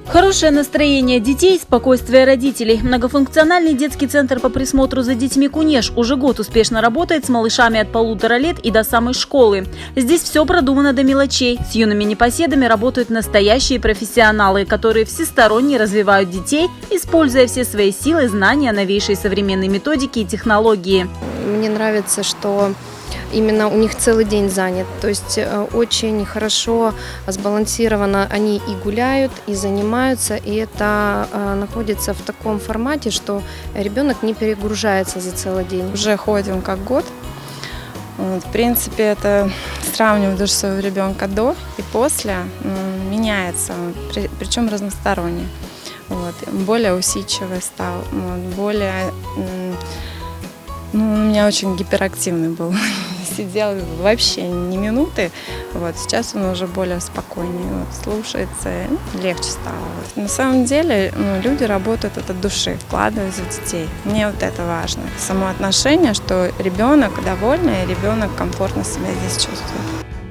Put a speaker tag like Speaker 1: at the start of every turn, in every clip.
Speaker 1: Хорошее настроение детей, спокойствие родителей. Многофункциональный детский центр по присмотру за детьми «Кунеш» уже год успешно работает с малышами от 1,5 лет и до самой школы. Здесь все продумано до мелочей. С юными непоседами работают настоящие профессионалы, которые всесторонне развивают детей, используя все свои силы, знания, новейшие современные методики и технологии.
Speaker 2: Мне нравится, что именно у них целый день занят, то есть очень хорошо сбалансированно они и гуляют, и занимаются, и это находится в таком формате, что ребенок не перегружается за целый день.
Speaker 3: Уже ходим как год. Вот, в принципе, это сравнивать даже своего ребенка до и после меняется, причем разносторонне. Вот, более усидчивый стал, вот, более... у меня очень гиперактивный был, сидел вообще ни минуты, вот, сейчас он уже более спокойнее, вот, слушается, легче стало. Вот. На самом деле люди работают от души, вкладываются в детей, мне вот это важно, само отношение, что ребенок довольный, и ребенок комфортно себя здесь чувствует.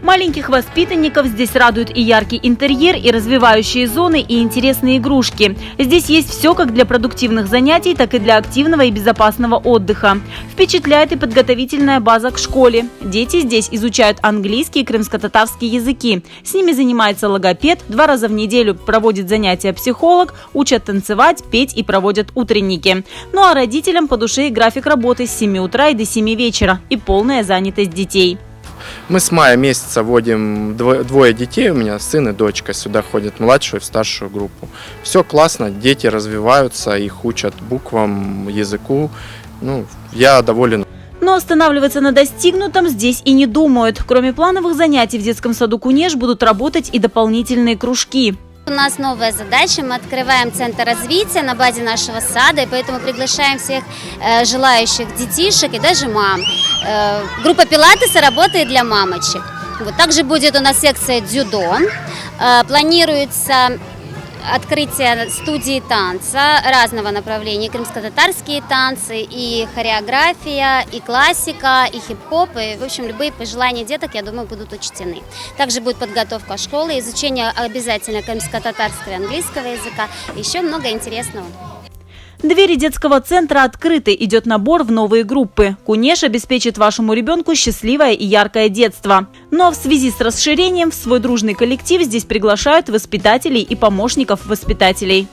Speaker 1: Маленьких воспитанников здесь радуют и яркий интерьер, и развивающие зоны, и интересные игрушки. Здесь есть все как для продуктивных занятий, так и для активного и безопасного отдыха. Впечатляет и подготовительная база к школе. Дети здесь изучают английский и крымско-татарский языки. С ними занимается логопед, 2 раза в неделю проводит занятия психолог, учат танцевать, петь и проводят утренники. Ну а родителям по душе и график работы с 7 утра и до 7 вечера и полная занятость детей.
Speaker 4: Мы с мая месяца вводим двое детей, у меня сын и дочка сюда ходят, младшую и старшую группу. Все классно, дети развиваются, их учат буквам, языку, я доволен.
Speaker 1: Но останавливаться на достигнутом здесь и не думают. Кроме плановых занятий в детском саду «Кунеш» будут работать и дополнительные кружки.
Speaker 5: У нас новая задача, мы открываем центр развития на базе нашего сада, и поэтому приглашаем всех желающих детишек и даже мам. Группа пилатеса работает для мамочек. Вот. Также будет у нас секция дзюдо, планируется открытие студии танца разного направления, крымско-татарские танцы, и хореография, и классика, и хип-хоп, и, в общем, любые пожелания деток, я думаю, будут учтены. Также будет подготовка школы, изучение обязательно крымско-татарского и английского языка, еще много интересного.
Speaker 1: Двери детского центра открыты, идет набор в новые группы. «Кунеш» обеспечит вашему ребенку счастливое и яркое детство. Ну а в связи с расширением в свой дружный коллектив здесь приглашают воспитателей и помощников воспитателей.